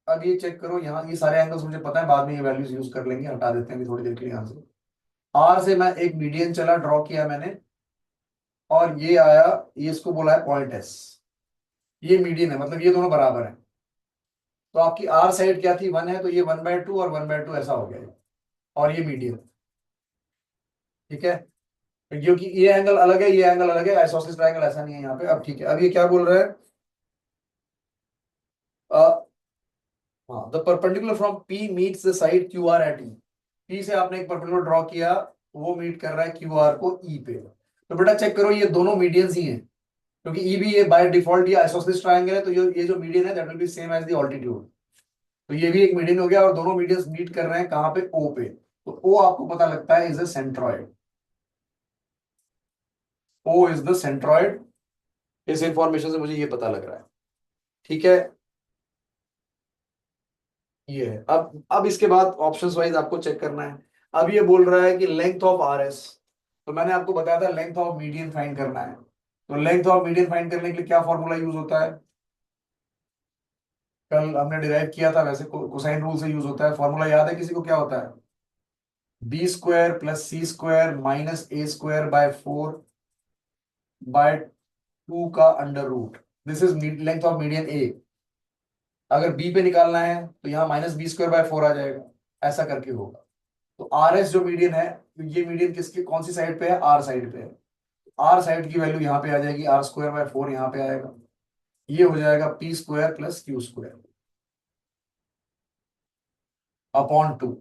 अब ये चेक करो, यहाँ ये सारे एंगल्स मुझे पता है, बाद में ये वैल्यूज यूज कर लेंगे, हटा देते हैं अभी थोड़ी देर के लिए यहाँ से। आर से मैं एक मीडियन चला, ड्रॉ किया मैंने, और ये आया, ये इसको बोला है पॉइंट एस। ये मीडियन है, मतलब ये दोनों बराबर है। तो आपकी आर साइड क्या थी, 1 है, तो ये 1/2 और 1/2 ऐसा हो गया ये। और ये मीडियन, ठीक है। तो क्योंकि ये एंगल अलग है, ये एंगल अलग है, आइसोसेलेस ट्रायंगल ऐसा नहीं है यहाँ पे। अब ठीक है, अब ये क्या बोल रहा है, हाँ, the perpendicular from p meets the side q r at e. P से आपने एक परपेंडिकुलर ड्रॉ किया, वो मीट कर रहा है क्यू आर को ई पे। तो बेटा चेक करो, ये दोनों मीडियंस ही हैं, क्योंकि ई भी ये बाय डिफॉल्ट ये आइसोसेलेस ट्रायंगल है, तो ये जो मीडियन है that will be same as the altitude. तो ये भी एक मीडियन हो गया और दोनों मीडियंस मीट कर रहे हैं कहां पे, ओ पे। तो ओ आपको पता लगता है is a centroid. O is the centroid. इस इंफॉर्मेशन से मुझे ये पता लग रहा है, ठीक है। ये है। अब इसके बाद ऑप्शंस वाइज आपको चेक करना है। अब ये बोल रहा है कि लेंथ ऑफ आर एस। तो मैंने आपको बताया था लेंथ ऑफ मीडियन फाइंड करना है। तो लेंथ ऑफ मीडियन फाइंड करने के लिए क्या फॉर्मूला यूज होता है, कल हमने डिराइव किया था, वैसे कोसाइन रूल से यूज होता है। फॉर्मूला याद है किसी को, क्या होता है, b square plus c square minus a square by 4/2 का under root. This is length of median a. अगर बी पे निकालना है तो यहाँ -b²/4 आ जाएगा, ऐसा करके होगा। तो आर एस जो मीडियन है, तो ये मीडियन किसके कौन सी साइड पे है, आर साइड पे है। आर साइड की वैल्यू यहाँ पे आ जाएगी, r²/4 यहाँ पे आएगा। ये हो जाएगा p² प्लस q² अपॉन 2।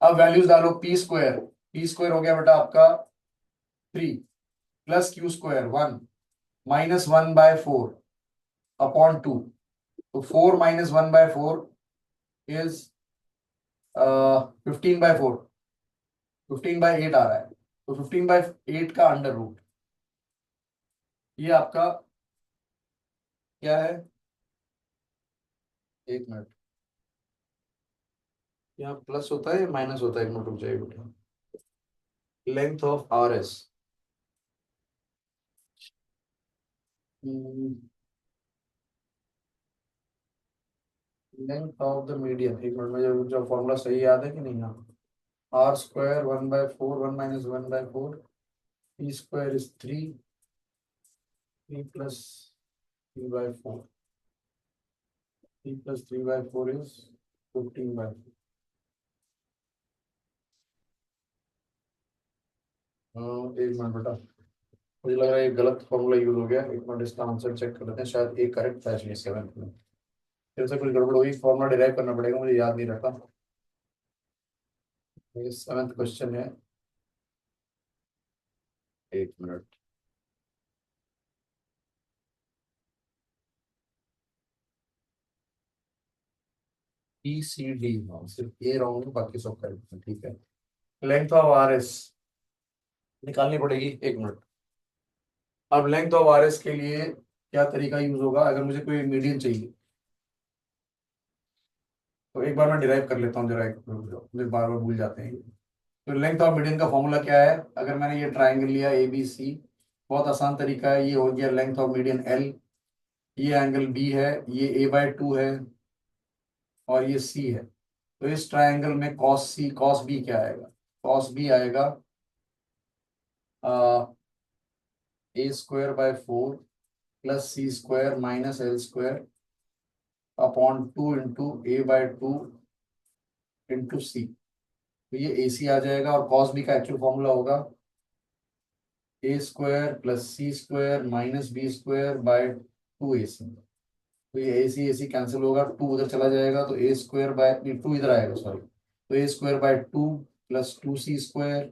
अब वैल्यूज डालो, p² हो गया बेटा आपका 3 प्लस q² 1 -1/4 अपॉन 2। तो 4 - 1/4 इज 15/4, 15/8 आ रहा है। तो 15/8 का अंडर रूट, ये आपका क्या है, एक मिनट, यहाँ प्लस होता है या माइनस होता है, एक मिनट रुक जाइए बेटा। Length of r s, length of the median, एक मिनट मुझे जो फॉर्मूला सही याद है कि नहीं, यहाँ r square 1/4, 1 - 1/4, p square is 3 plus 3/4, 3 + 3/4 is 15/4। एक मिनट बेटा, मुझे लग रहा है ये गलत फॉर्मूला यूज हो गया, एक मिनट इसका आंसर चेक कर लेते हैं, शायद एक करेक्ट था इसलिए 7th में, फिर से कुछ गड़बड़ हुई, फॉर्मूला डिराइव करना पड़ेगा, मुझे याद नहीं रहता। ये 7th क्वेश्चन है, एक मिनट। PCD, हाँ सिर्फ ए रॉन्ग है, बाकी सब करेक्ट है, ठीक है। लेंथ ऑफ आर एस निकालनी पड़ेगी, एक मिनट। अब लेंथ ऑफ आर एस के लिए क्या तरीका यूज होगा, अगर मुझे कोई मीडियन चाहिए तो एक बार मैं डिराइव कर लेता हूँ जरा, मुझे बार बार भूल जाते हैं। तो लेंथ ऑफ मीडियन का फॉर्मूला क्या है, अगर मैंने ये ट्राइंगल लिया ABC, बहुत आसान तरीका है, ये हो गया लेंथ ऑफ मीडियन L, ये एंगल B है, ये A/2 है, और ये C है। तो इस ट्राइंगल में कॉस बी क्या आएगा, कॉस बी आएगा A²/4 plus C² - L² upon 2 × A/2 × C। तो ये AC आ जाएगा, और कॉस बी का एक्चुअल फॉर्मूला होगा A² + C² - B²/2AC। तो ये AC कैंसिल होगा, 2 उधर चला जाएगा, तो A²/2 इधर आएगा, सॉरी, तो A²/2 plus 2C²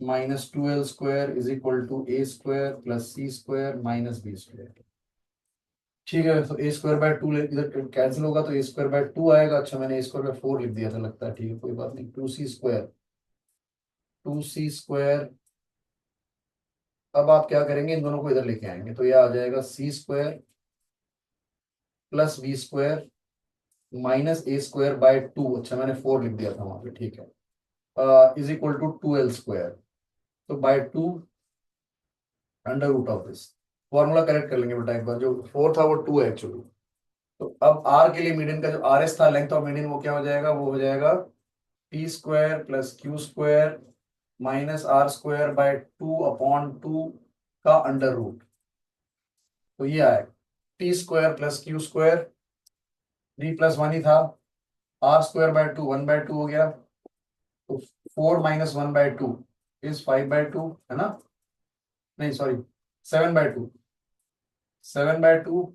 -2L² is equal to A² + C² - B²। ठीक है, तो A²/2 इधर कैंसिल होगा, तो A²/2 आएगा, अच्छा मैंने A²/4 लिख दिया था लगता है, ठीक है कोई बात नहीं, 2C²। अब आप क्या करेंगे, इन दोनों को इधर लेके आएंगे, तो यह आ जाएगा C² + B² -A²/2, अच्छा मैंने 4 लिख दिया था वहां पे, ठीक है, इज इक्वल टू 2L², तो /2 √ऑफ दिस। फॉर्मूला करेक्ट कर लेंगे बेटा एक बार, जो 4 था वो 2 है एक्चुअली। तो अब आर के लिए मीडियन का जो RS था, लेंथ ऑफ मीडियन, वो क्या हो जाएगा, वो हो जाएगा P² + Q² -R²/2/2 का अंडर रूट। तो ये आएगा P² + Q², 3 + 1 ही था, R²/2 1/2 हो गया, तो 4 - 1/2 इज 5/2, है ना, नहीं सॉरी, 7/2, 7/2,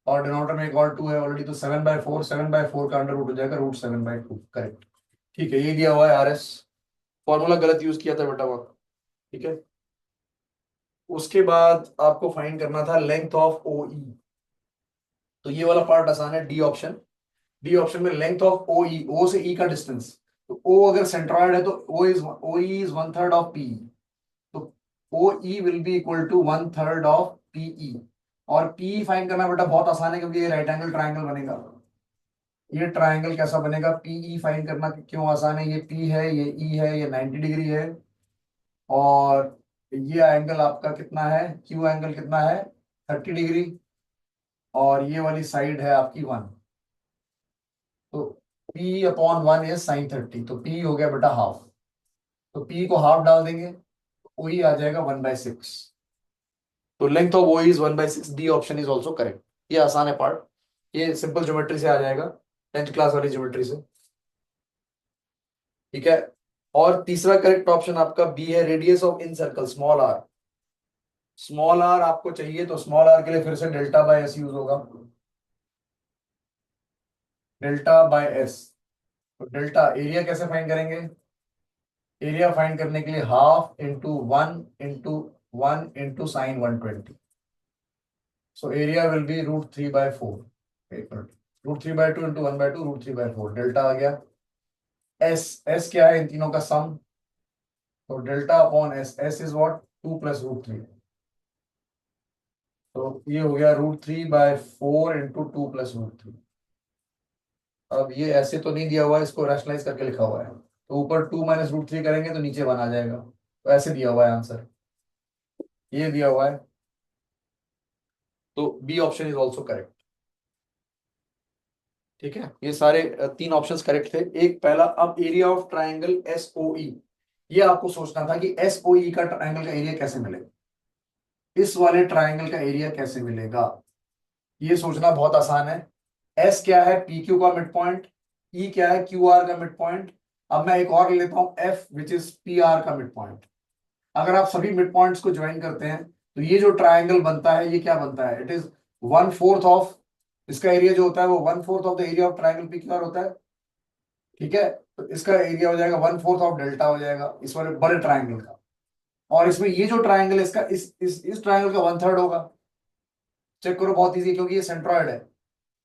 और डिनोमिनेटर में एक और 2 है ऑलरेडी, तो 7/4, 7/4 का अंडर रूट हो जाएगा √7/2, करेक्ट। ठीक है, ये दिया हुआ है RS, फॉर्मूला गलत यूज किया था बेटा वहां, ठीक है। उसके बाद आपको फाइंड करना था लेंथ ऑफ OE, तो ये वाला पार्ट आसान है, डी ऑप्शन में लेंथ ऑफ OE, O से E का डिस्टेंस, तो O अगर सेंट्रॉइड है तो OE इज 1/3 ऑफ PE, तो OE will be equal to 1/3 of PE। और PE फाइंड करना बेटा बहुत आसान है, क्योंकि ये राइट एंगल ट्राइंगल बनेगा। ये ट्राइंगल कैसा बनेगा, PE फाइंड करना क्यों आसान है, ये P है, ये E है, ये 90 डिग्री है, और ये एंगल आपका कितना है, Q एंगल कितना है, 30 डिग्री, और ये वाली साइड है आपकी 1, तो P/1 इज sin 30, तो P हो गया बेटा हाफ, तो P को हाफ डाल देंगे, OE आ जाएगा 1/6। तो length of OE is 1/6, D option is also correct. ये आसान है पार्ट, ये सिंपल ज्योमेट्री से आ जाएगा, 10th क्लास वाली ज्योमेट्री से, ठीक है। और तीसरा करेक्ट ऑप्शन आपका बी है, radius of in circle small R. Small R आपको चाहिए, तो स्मॉल आर के लिए फिर से डेल्टा/S यूज होगा, डेल्टा/S। तो डेल्टा एरिया कैसे फाइंड करेंगे, एरिया फाइंड करने के लिए half into 1 × 1 × sin 120, so area will be √3/4, एक मिनट, √3/2 × 1/2 √3/4, डेल्टा आ गया। एस क्या है इन तीनों का सम, तो delta upon S, S is what, 2 + √3, तो ये हो गया √3/4 × 2 + √3। अब ये ऐसे तो नहीं दिया हुआ है, इसको रैशनलाइज करके लिखा हुआ है, तो ऊपर 2 - √3 करेंगे तो नीचे 1 आ जाएगा, तो ऐसे दिया हुआ है आंसर, ये दिया हुआ है। तो B option is also correct. ठीक है, ये सारे 3 ऑप्शंस करेक्ट थे। एक पहला, अब एरिया ऑफ ट्राइंगल एसओई, ये आपको सोचना था कि एसओई का ट्राइंगल का एरिया कैसे मिलेगा, इस वाले ट्राइंगल का एरिया कैसे मिलेगा, ये सोचना बहुत आसान है। एस क्या है, पी क्यू का मिड पॉइंट, ई क्या है, क्यू आर का मिड पॉइंट। अब मैं एक और ले लेता हूं, F which is P R का मिड पॉइंट। अगर आप सभी मिड पॉइंट्स को ज्वाइन करते हैं तो ये जो ट्राइंगल बनता है ये क्या बनता है, इट इज 1/4 ऑफ, इसका एरिया जो होता है वो 1/4 of the area of triangle P Q R होता है। ठीक है, तो इसका एरिया हो जाएगा 1/4 ऑफ डेल्टा हो जाएगा इस वाले बड़े ट्राइंगल का। और इसमें ये जो ट्राइंगल है इसका इस ट्राइंगल का 1/3 होगा। चेक करो, बहुत इजी, क्योंकि ये सेंट्रॉइड है,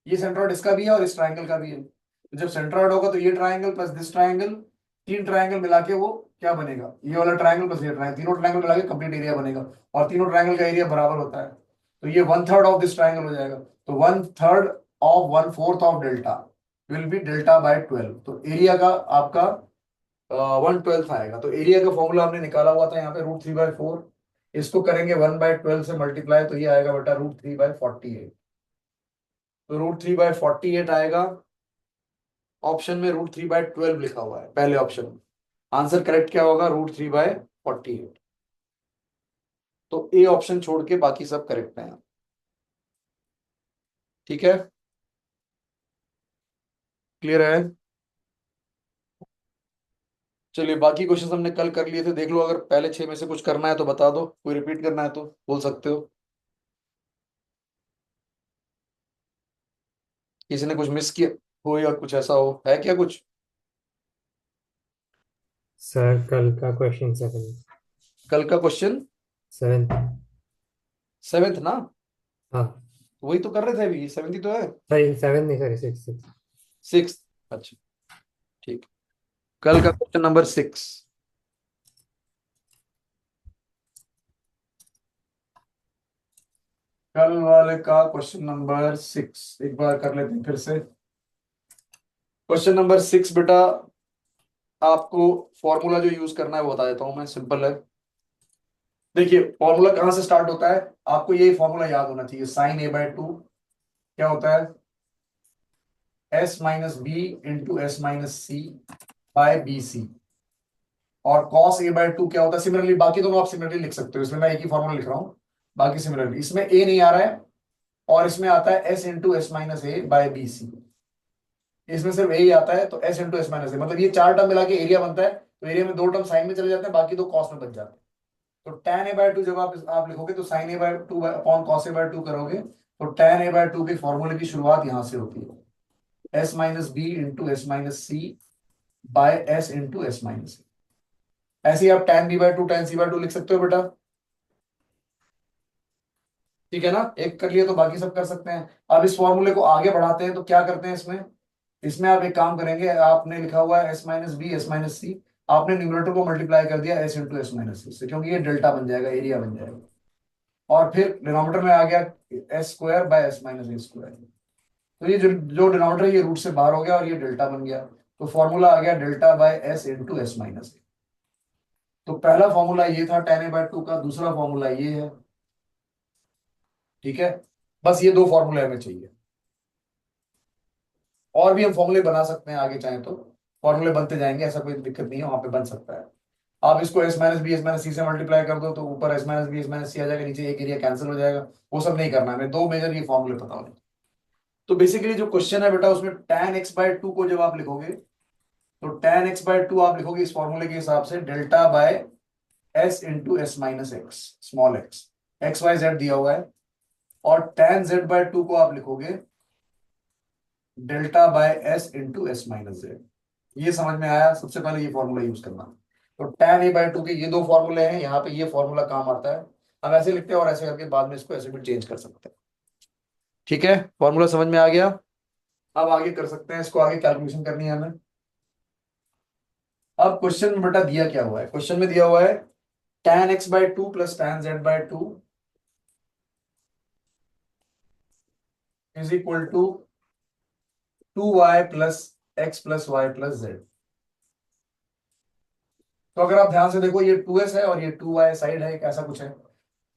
ये सेंट्रॉइड इसका भी है और इस ट्राइंगल का भी है। तो जब सेंट्रॉइड होगा तो ये triangle plus this triangle, 3 triangle मिला के वो क्या बनेगा, ये वाला ट्राइंगल प्लस ये ट्राइंगल, तीनों ट्राइंगल मिला के कंप्लीट एरिया बनेगा। और तीनों ट्राइंगल का एरिया बराबर होता है, तो ये 1/3 ऑफ दिस ट्राइंगल हो जाएगा। तो 1/3 of 1/4 of delta will be डेल्टा/12। तो एरिया का आपका 1/12 आएगा। तो एरिया का फॉर्मूला हमने निकाला हुआ था यहाँ पे √3/4, इसको करेंगे 1/12 से मल्टीप्लाई, तो ये आएगा बेटा √3/48। तो √3/48 आएगा। ऑप्शन में √3/12 लिखा हुआ है पहले ऑप्शन में, आंसर करेक्ट क्या होगा, √3/48। तो ए ऑप्शन छोड़ के बाकी सब करेक्ट है। ठीक है, क्लियर है। चलिए, बाकी क्वेश्चन हमने कल कर लिए थे, देख लो, अगर पहले 6 में से कुछ करना है तो बता दो, कोई रिपीट करना है तो बोल सकते हो। किसी ने कुछ मिस किया हो या कुछ ऐसा हो, है क्या कुछ। सर कल का क्वेश्चन 7। कल का क्वेश्चन 7। 7th ना, हाँ। वही तो कर रहे थे अभी, 7th ही तो है। सॉरी 7 नहीं, सॉरी 6 6। 6th, अच्छा, ठीक। कल का क्वेश्चन नंबर 6। कल वाले का क्वेश्चन नंबर 6 एक बार कर लेते हैं फिर से। क्वेश्चन नंबर 6 बेटा, आपको फॉर्मूला जो यूज करना है वो बता देता हूं मैं, सिंपल है। देखिए, फॉर्मूला कहां से स्टार्ट होता है, आपको यही फॉर्मूला याद होना चाहिए, sin a/2 क्या होता है, s-b × s-c/bc। और cos a/2 क्या होता है, सिमिलरली बाकी दोनों आप सिमिलरली लिख सकते हो, इसमें मैं एक ही फॉर्मूला लिख रहा हूं, बाकी सिमिलरली। इसमें a नहीं आ रहा है और इसमें आता है s × s-a/bc, इसमें सिर्फ a ही आता है, तो s × s-a, मतलब ये 4 टर्म मिला के एरिया बनता है। तो एरिया में 2 टर्म साइन में चले जाते हैं, बाकी 2 कॉस में बच जाते हैं। तो tan a/2 जब आप लिखोगे तो sin a/2 upon cos a/2 करोगे, तो tan a/2 के फॉर्मूले की शुरुआत यहां से होती है, s-b × s-c/s × s-a। ऐसे ही आप tan b/2 tan c/2 लिख सकते हो बेटा। ठीक है ना, एक कर लिया तो बाकी सब कर सकते हैं। अब इस फॉर्मूले को आगे बढ़ाते हैं, तो क्या करते हैं इसमें, इसमें आप एक काम करेंगे, आपने लिखा हुआ है s-b s-c, आपने न्यूमरेटर को मल्टीप्लाई कर दिया s × s-c से, क्योंकि ये डेल्टा बन जाएगा, एरिया बन जाएगा। और फिर डिनोमिनेटर में आ गया s² / s-a²। तो ये जो जो डिनोमिनेटर है ये रूट से बाहर हो गया और ये डेल्टा बन गया, तो फॉर्मूला आ गया डेल्टा/s × s-a। तो पहला फॉर्मूला ये था tan a/2 का, दूसरा फॉर्मूला ये है। ठीक है, बस ये 2 फॉर्मूले हमें चाहिए, और भी हम फॉर्मूले बना सकते हैं आगे चाहें तो, फॉर्मूले बनते जाएंगे, ऐसा कोई दिक्कत नहीं है, वहां पे बन सकता है। आप इसको s-b s-c से मल्टीप्लाई कर दो तो ऊपर s-b s-c आ जाएगा, नीचे एक एरिया कैंसिल हो जाएगा। वो सब नहीं करना है, हमें 2 मेजर ये फॉर्मूले पता होने। तो बेसिकली जो क्वेश्चन है बेटा, उसमें tan x/2 को जब आप लिखोगे, तो tan x/2 आप लिखोगे इस फॉर्मूले के हिसाब से डेल्टा/s × s-x, small x, x y z दिया हुआ है। और tan z/2 को आप लिखोगे डेल्टा/s × s-z। ये समझ में आया, सबसे पहले ये फॉर्मूला यूज करना। तो tan a/2 के ये 2 फॉर्मूले हैं, यहाँ पे ये फॉर्मूला काम आता है। हम ऐसे लिखते हैं और ऐसे करके बाद में इसको ऐसे भी चेंज कर सकते हैं। ठीक है, फॉर्मूला समझ में आ गया। अब आगे कर सकते हैं, इसको आगे कैलकुलेशन करनी है हमें। अब क्वेश्चन में बेटा दिया क्या हुआ है, क्वेश्चन में दिया हुआ है tan x/2 + tan z/2 is equal to 2y plus x plus y plus z. तो अगर आप ध्यान से देखो ये 2s है और ये 2y साइड है, एक ऐसा कुछ है।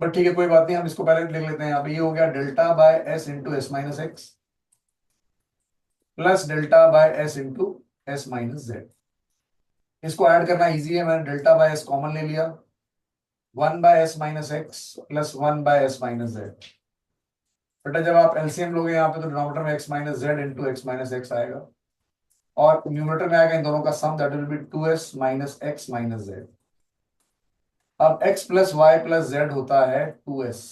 बट ठीक है, कोई बात नहीं, हम इसको पहले लिख लेते हैं। यहाँ पे ये हो गया delta by s into s minus x plus delta by s into s minus Z. इसको ऐड करना इजी है, मैंने डेल्टा बाय एस कॉमन ले लिया। 1/s minus x plus 1/s minus Z. बेटा जब आप एलसीएम लोगे यहाँ पे तो डिनोमिनेटर में x minus z into x minus x आएगा, और न्यूमरेटर में आएगा इन दोनों का sum, that will be 2s minus x minus z. अब x plus y plus z होता है 2s,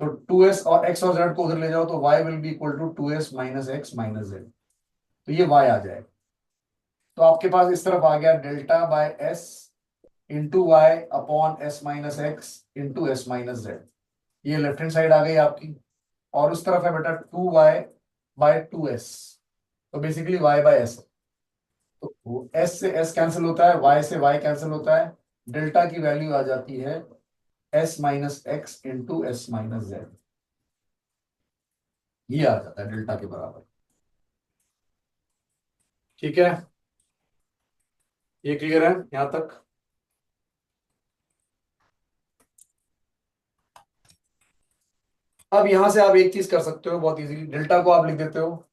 तो 2s और x और z को उधर ले जाओ तो y will be equal to 2s minus x minus z. तो ये y आ जाएगा। तो आपके पास इस तरफ आ गया delta by s into y upon s minus x into s minus z. ये लेफ्ट हैंड साइड आ गई आपकी, और उस तरफ है बेटा 2y बाय 2s, तो बेसिकली y बाय s। तो s से s कैंसिल होता है, y से y कैंसिल होता है, डेल्टा की वैल्यू आ जाती है s minus x into s minus z. ये आ जाता है डेल्टा के बराबर। ठीक है, ये क्लियर है यहां तक? अब यहां से आप एक चीज कर सकते हो बहुत इजीली, डेल्टा को आप लिख देते हो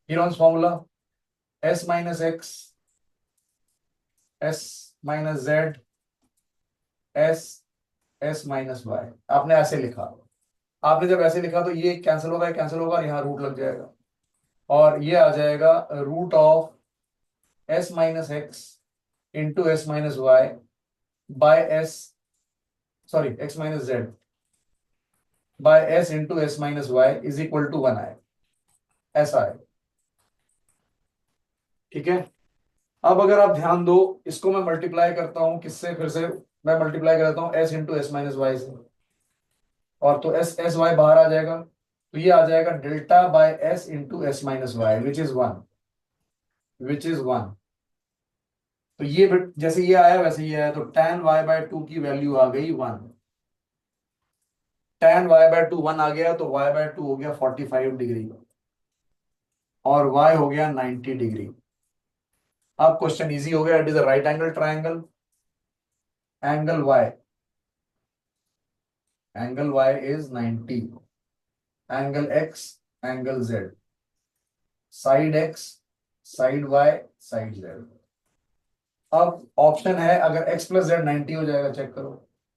Heron's formula, s minus x s minus z s s minus y. आपने ऐसे लिखा, आपने जब ऐसे लिखा तो ये कैंसिल होगा और यहाँ रूट लग जाएगा, और ये आ जाएगा root of s minus x into s minus y by s, sorry x minus z by s into s minus y is equal to 1 आए, ऐसा है। ठीक है, अब अगर आप ध्यान दो, इसको मैं मल्टीप्लाई करता हूं किससे, फिर से मैं मल्टीप्लाई करता हूं s into s minus y से, और तो एस एस वाई बाहर आ जाएगा, तो ये आ जाएगा delta by s into s minus y which is 1, which is 1। तो ये जैसे ये आया वैसे ये आया, तो tan y बाय 2 की वैल्यू आ गई 1। tan y बाय 2 1 आ गया, तो y बाय 2 हो गया 45 डिग्री और y हो गया 90 डिग्री। अब क्वेश्चन इजी हो गया, it is a right angle triangle, angle y is 90, angle x angle z, side x side y side z। अब ऑप्शन है, अगर x प्लस जेड 90 हो जाएगा, चेक करो,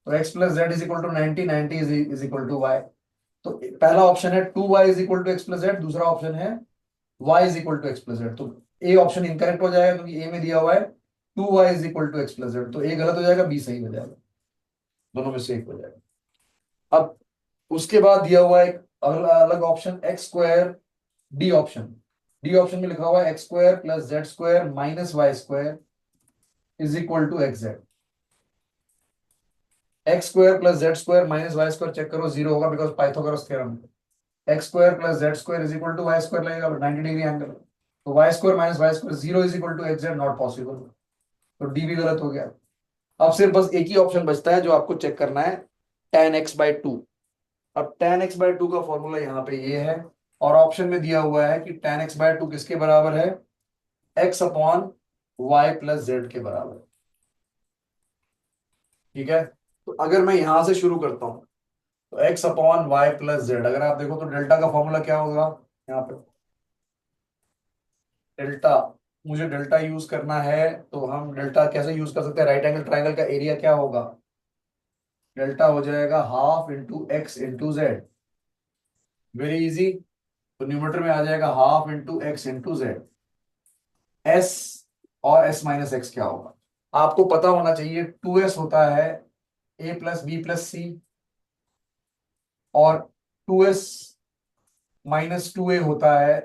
तो x plus z is equal to 90, 90 is equal to y। तो पहला option है 2y is equal to x plus z, दूसरा ऑप्शन है y is equal to x plus z. तो ए ऑप्शन इनकरेक्ट हो जाएगा क्योंकि ए में दिया हुआ है 2y is equal to x plus z, तो ए गलत हो जाएगा, बी सही हो जाएगा, दोनों में से एक हो जाएगा। अब उसके बाद दिया हुआ है एक अलग option x square, D option, D option में लिखा हुआ है x square plus z square minus y square is equal to x z. X square plus z square minus y square check करो, जीरो होगा because Pythagoras theorem, x square plus z square is equal to y square लगेगा, 90 degree angle, तो y square minus y square zero is equal to x z, not possible, तो D भी गलत हो गया। अब सिर्फ बस एक ही ऑप्शन बचता है जो आपको चेक करना है, tan x बाई 2। अब tan x बाई 2 का फॉर्मूला यहाँ पे ये है, और ऑप्शन में दिया हुआ है कि tan x बाई 2 किसके बराबर है, x upon y plus z के बराबर। ठीक है, तो अगर मैं यहां से शुरू करता हूं, तो x upon y plus z, अगर आप देखो तो डेल्टा का फॉर्मूला क्या होगा यहाँ पे, डेल्टा, मुझे डेल्टा यूज करना है, तो हम डेल्टा कैसे यूज कर सकते हैं, राइट एंगल ट्राइंगल का एरिया क्या होगा, डेल्टा हो जाएगा half into x into Z, very easy. तो न्यूमरेटर में आ जाएगा half into x into Z, S और एस माइनस एक्स क्या होगा आपको पता होना चाहिए, 2s होता है a प्लस बी प्लस सी, और 2s माइनस 2a होता है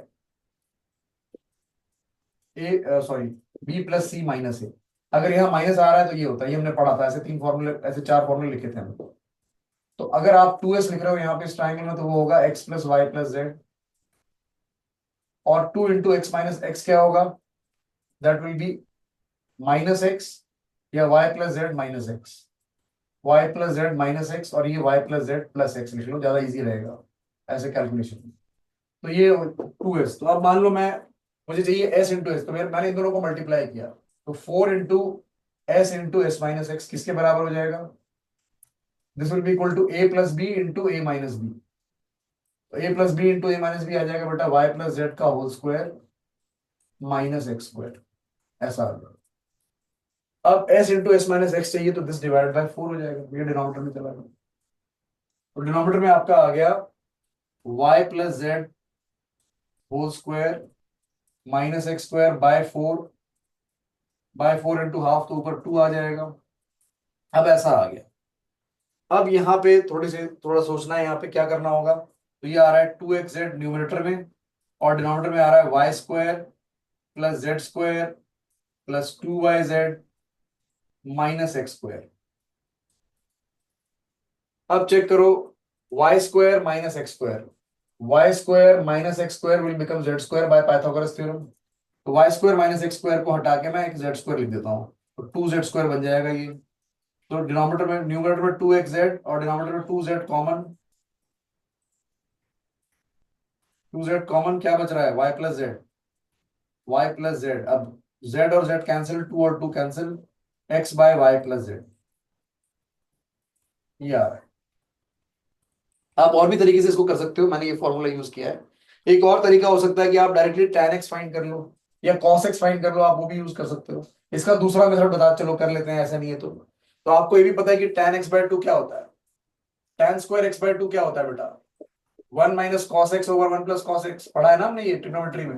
ए, सॉरी बी प्लस सी माइनस ए। अगर यहाँ माइनस आ रहा है तो ये होता है, ये हमने पढ़ा था, ऐसे तीन फॉर्मूले, ऐसे चार फॉर्मूले लिखे थे हमने। तो अगर आप 2s लिख रहे हो यहाँ पे इस ट्राइंगल में, तो वो होगा x plus y plus z, और 2 इंटू एक्स माइनस एक्स क्या होगा, that will be minus x, या y plus z minus x, y plus z minus x, और ये y plus z plus x लिख लो, ज्यादा इजी रहेगा। ऐसे कैलकुलेशन। तो ये 2s, तो अब मान लो मैं, मुझे चाहिए s इंटू एस, तो मैंने इन दोनों को मल्टीप्लाई किया, तो 4 इंटू s किसके बराबर हो जाएगा? This will be equal to a plus b into a minus b. तो a plus b into a minus b आ जाएगा बेटा y प्लस जेड का whole square minus x square, ऐसा आ जाएगा। अब s into s minus x चाहिए, तो दिस डिवाइड बाय 4 हो जाएगा, ये डिनोमिनेटर में चला गया। तो डिनोमिनेटर में आपका आ गया y plus z whole square minus x square by 4 into half, तो ऊपर 2 आ जाएगा। अब ऐसा आ गया। अब यहाँ पे थोड़ा सोचना है, यहाँ पे क्या करना होगा। तो ये आ रहा है 2xz न्यूमरेटर में, और डिनोमिनेटर में आ रहा है y square plus z square plus 2yz minus x square. अब चेक करो, y square minus x square, y square minus x square will become z square by Pythagoras theorem. तो y square minus x square को हटा के मैं एक Z square लिख देता हूँ, तो 2z स्क्वायर बन जाएगा ये। तो डिनोमिनेटर में, न्यूमरेटर में 2xz और डिनोमिनेटर में 2z कॉमन, 2z कॉमन, क्या बच रहा है y plus z, y plus z. अब z और z कैंसिल, 2 और 2 cancel, x by y plus z, ये आ रहा है। आप और भी तरीके से इसको कर सकते हो, मैंने ये फॉर्मूला यूज किया है। एक और तरीका हो सकता है कि आप डायरेक्टली tan x फाइंड कर लो या cos x फाइंड कर लो, आप वो भी यूज कर सकते हो। इसका दूसरा मेथड बता, चलो कर लेते हैं, ऐसा नहीं है तो आपको ये भी पता है कि tan x बाय 2 क्या होता है, tan स्क्वायर x बाय 2 क्या होता है बेटा, 1 minus cos x over 1 plus cos x, पढ़ा है ना हमने ये ट्रिग्नोमेट्री में।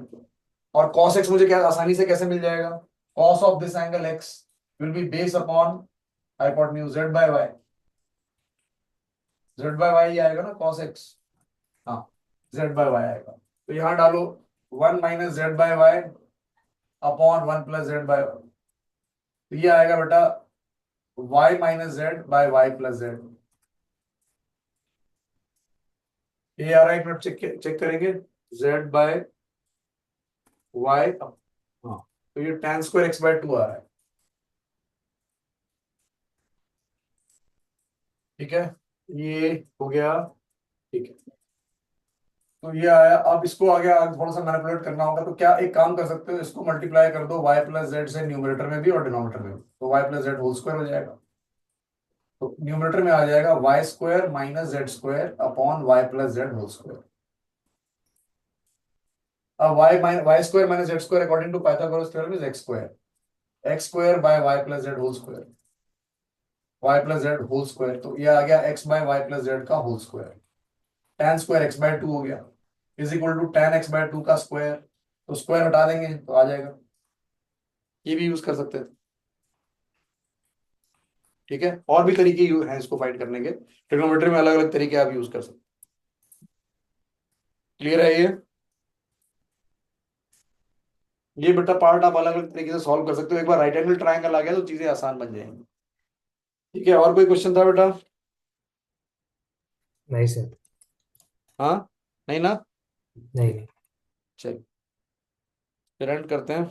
और cos x मुझे क्या आसानी से कैसे मिल जाएगा, cos of this angle x will be based upon hypotenuse z by y, z by y ही आएगा ना cos x, हाँ z बाय y आएगा। तो यहां डालो 1 minus z by y upon 1 plus z by y, तो ये आएगा बेटा y minus z by y plus z. ये आ रहा है, एक मिनट चेक करेंगे, z बाय वाई, हाँ, तो ये tan स्क्वायर x बाय 2 आ रहा है, ठीक है, ये हो गया, ठीक है। तो ये आया, अब इसको आगे थोड़ा सा मैनिपुलेट करना होगा, तो क्या एक काम कर सकते हो, इसको मल्टीप्लाई कर दो y प्लस जेड से न्यूमरेटर में भी और डिनोमिनेटर में भी, तो y plus z whole square हो जाएगा। तो न्यूमरेटर में आ जाएगा y square minus z square upon y plus z whole square. अब y square minus z square according to Pythagoras theorem is x square by y plus z whole square, y plus z whole square, तो ये आ गया x by y plus z का whole square. tan square x by 2 हो गया, is equal to tan x by 2 का square, तो square हटा देंगे तो आ जाएगा। ये भी यूज कर सकते हैं, ठीक है। और भी तरीके हैं इसको फाइंड करने के, ट्रिग्नोमेट्री में अलग अलग तरीके आप यूज कर सकते हैं। क्लियर है ये बेटा पार्ट आप अलग अलग तरीके से सॉल्व कर सकते हो, एक बार राइट एंगल ट्रायंगल आ गया तो चीजें आसान बन जाएंगी। ठीक है, और कोई क्वेश्चन था बेटा? नहीं सर। हाँ, नहीं ना, नहीं ठीक, नहीं। चलिए फिर एंड करते हैं।